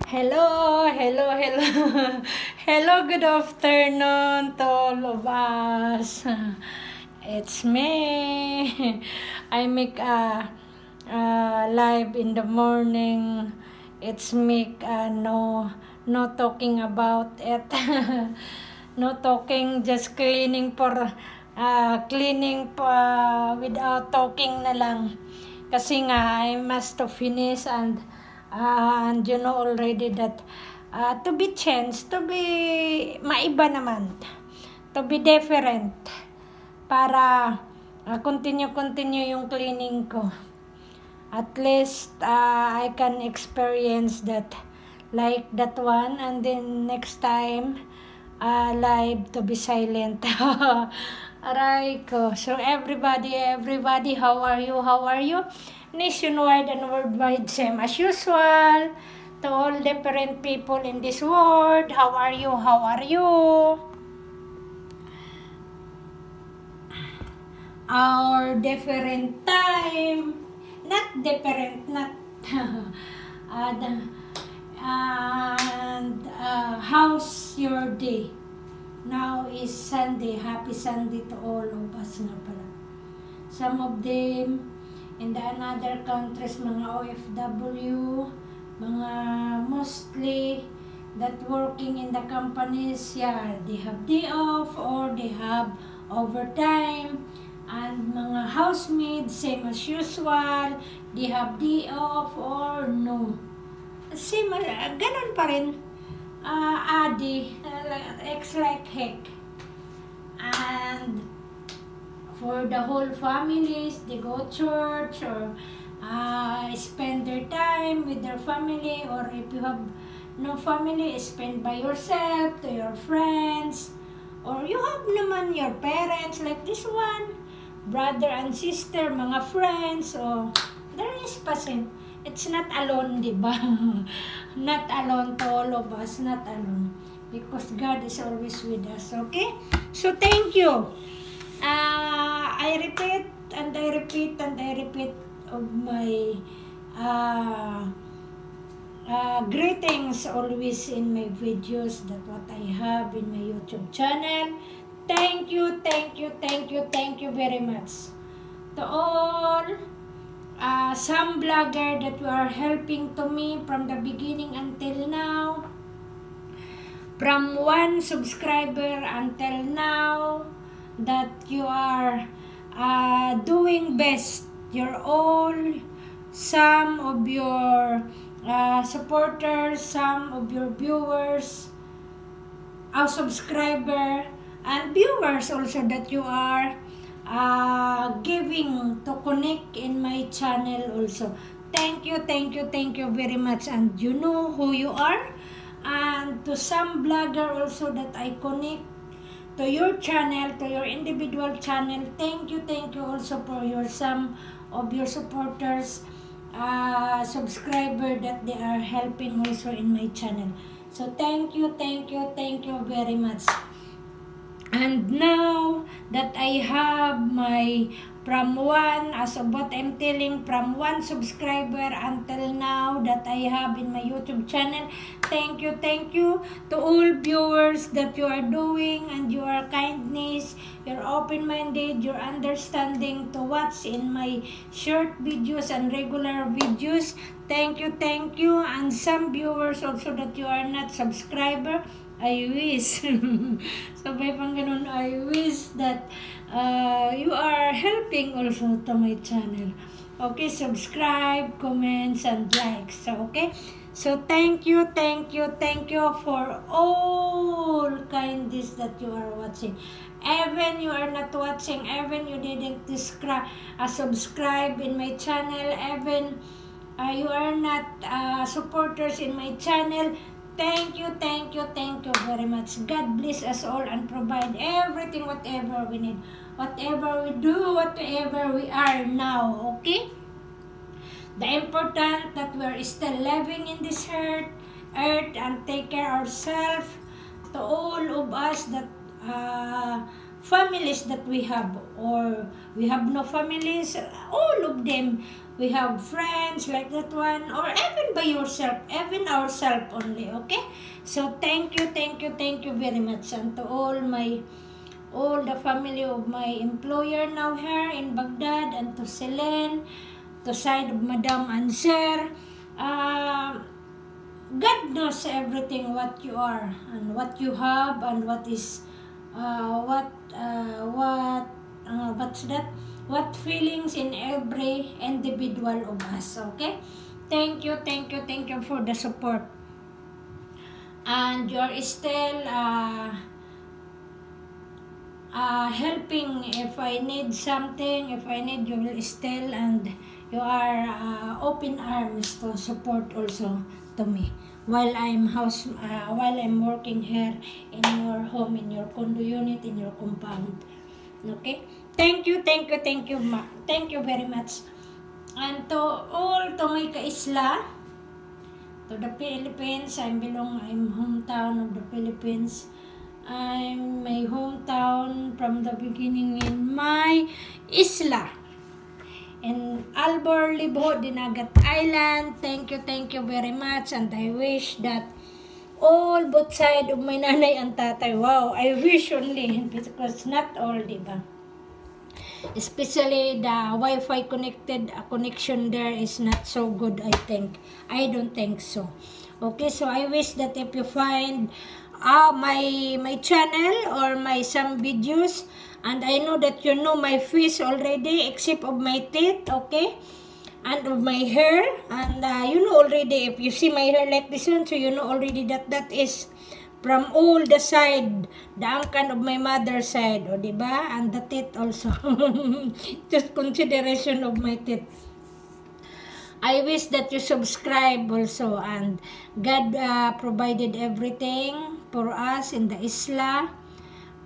Hello, hello, hello. Hello, good afternoon to all of us. It's me. I make a live in the morning. It's make no talking about it. No talking, just cleaning without talking na lang. Kasi nga, I must to finish and you know already that to be changed, to be maiba naman, to be different, para continue yung cleaning ko. At least I can experience that, like that one, and then next time live to be silent. Aray ko. So everybody, how are you? Nationwide and worldwide, same as usual. To all different people in this world, how are you? Our different time, not different, not and how's your day? Now is Sunday. Happy Sunday to all of us nga pala. Some of them in the another countries, mga OFW, mga mostly that working in the companies, yeah, they have day off or they have overtime. And mga housemaids, same as usual, they have day off or no. Same, ganun pa rin. Adi, ex like heck. And for the whole families, they go church or spend their time with their family, or if you have no family, spend by yourself, to your friends, or you have naman your parents like this one, brother and sister, mga friends, so there is person. It's not alone, diba? Not alone to all of us, not alone. Because God is always with us, okay? So, thank you. I repeat of my greetings always in my videos, that what I have in my YouTube channel. Thank you very much to all some blogger that you are helping to me from the beginning until now, from 1 subscriber until now, that you are doing best. You're all, some of your supporters, some of your viewers, our subscriber, and viewers also, that you are giving to connect in my channel also. Thank you very much, and you know who you are. And to some blogger also that I connect to your channel, to your individual channel, thank you also for your some of your supporters, subscriber, that they are helping also in my channel. So thank you very much. And now that I have my from 1, as of what I'm telling, from 1 subscriber until now that I have in my YouTube channel, thank you to all viewers, that you are doing, and your kindness, your open-minded, your understanding to watch in my short videos and regular videos. Thank you. And some viewers also that you are not subscriber, I wish. Sabay pang ganun, I wish that you are helping also to my channel. Okay, subscribe, comments, and likes. Okay? So, thank you for all kindness that you are watching. Even you are not watching, even you didn't subscribe in my channel, even you are not supporters in my channel, thank you very much. God bless us all and provide everything, whatever we need, whatever we do, whatever we are now, okay? The important that we're still living in this earth, and take care ourselves. To all of us that families that we have, or we have no families, all of them, we have friends like that one, or even by yourself, even ourselves only, okay? So thank you, thank you, thank you very much, and to all the family of my employer now here in Baghdad, and to Selene, to side of Madam Anser. God knows everything what you are and what you have and what is what's that, what feelings in every individual of us, okay? Thank you, thank you, thank you for the support, and you're still helping. If I need something, if I need, you will still, and you are open arms to support also to me while I'm working here in your home, in your condo unit, in your compound, okay? Thank you, thank you, thank you, thank you very much. And to all to my kaisla, to the Philippines, I'm hometown of the Philippines. I'm my hometown from the beginning in my isla in Albor, Libho, Dinagat Island. Thank you very much, and I wish that all both side of my nanay and tatay, wow, I wish only, because not all, diba? Especially the Wi-Fi connection there is not so good, I think. I don't think so. Okay, so I wish that if you find my channel or my some videos, and I know that you know my face already, except of my teeth, okay, and of my hair, and you know already, if you see my hair like this one, so you know already that that is from all the side, the angkan of my mother's side, o diba? And the teeth also. Just consideration of my teeth. I wish that you subscribe also, and God provided everything for us in the isla,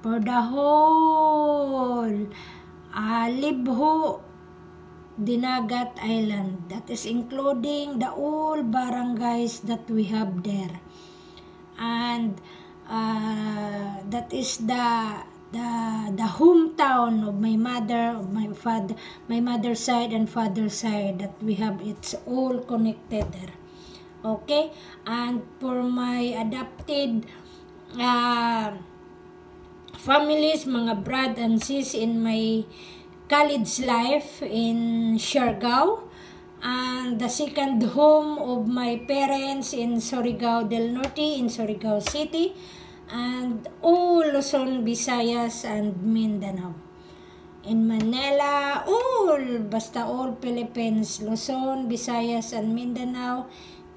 for the whole Libho, Dinagat Island. That is including the all barangays that we have there. And that is the hometown of my mother, of my father, my mother's side and father's side, that we have, it's all connected there, okay? And for my adopted families, mga brad and sis in my college life in Siargao, and the second home of my parents in Surigao del Norte, in Surigao City, and all Luzon, Visayas, and Mindanao. In Manila, basta all Philippines, Luzon, Visayas, and Mindanao,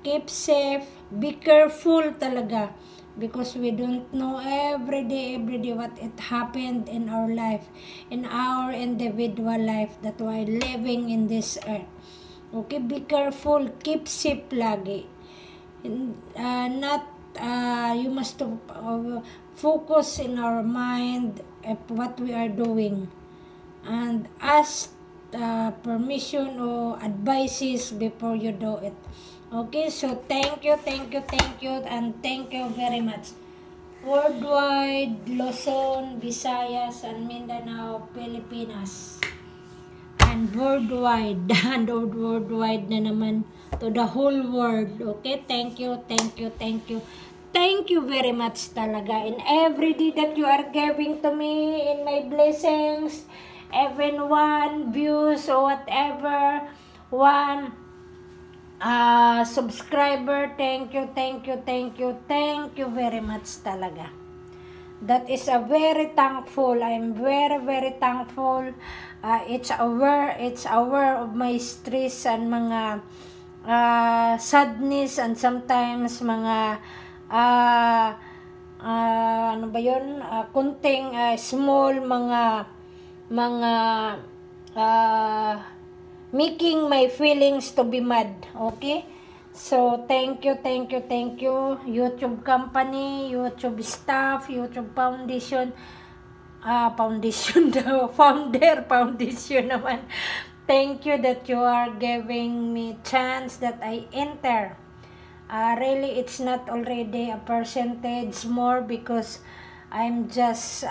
keep safe, be careful talaga, because we don't know every day what it happened in our life, in our individual life that we're living in this earth. Okay, be careful, keep safe lagi. You must focus in our mind at what we are doing, and ask permission or advices before you do it. Okay, so thank you, and thank you very much. Worldwide, Luzon, Visayas, and Mindanao, Pilipinas. And worldwide, and worldwide na naman, to the whole world, okay? Thank you very much talaga, in every day that you are giving to me, in my blessings, even one views or whatever, one subscriber. Thank you very much talaga. That is a very thankful. I'm very thankful. It's aware of my stress and mga sadness, and sometimes mga ano ba yun, kunting small mga making my feelings to be mad, okay? So, thank you, YouTube company, YouTube staff, YouTube foundation, foundation naman. Thank you that you are giving me chance that I enter. Really, it's not already a percentage more, because I'm just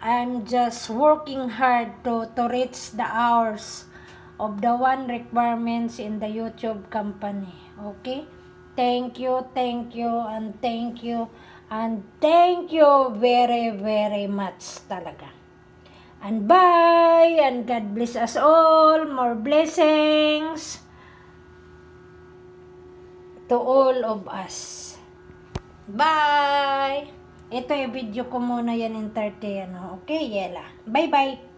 I'm just working hard to reach the hours of the one requirements in the YouTube company. Okay? Thank you, and thank you, and thank you very, very much talaga. And bye, and God bless us all. More blessings to all of us. Bye! Ito yung video ko muna yan in 30, ano. Okay, Yela. Bye-bye!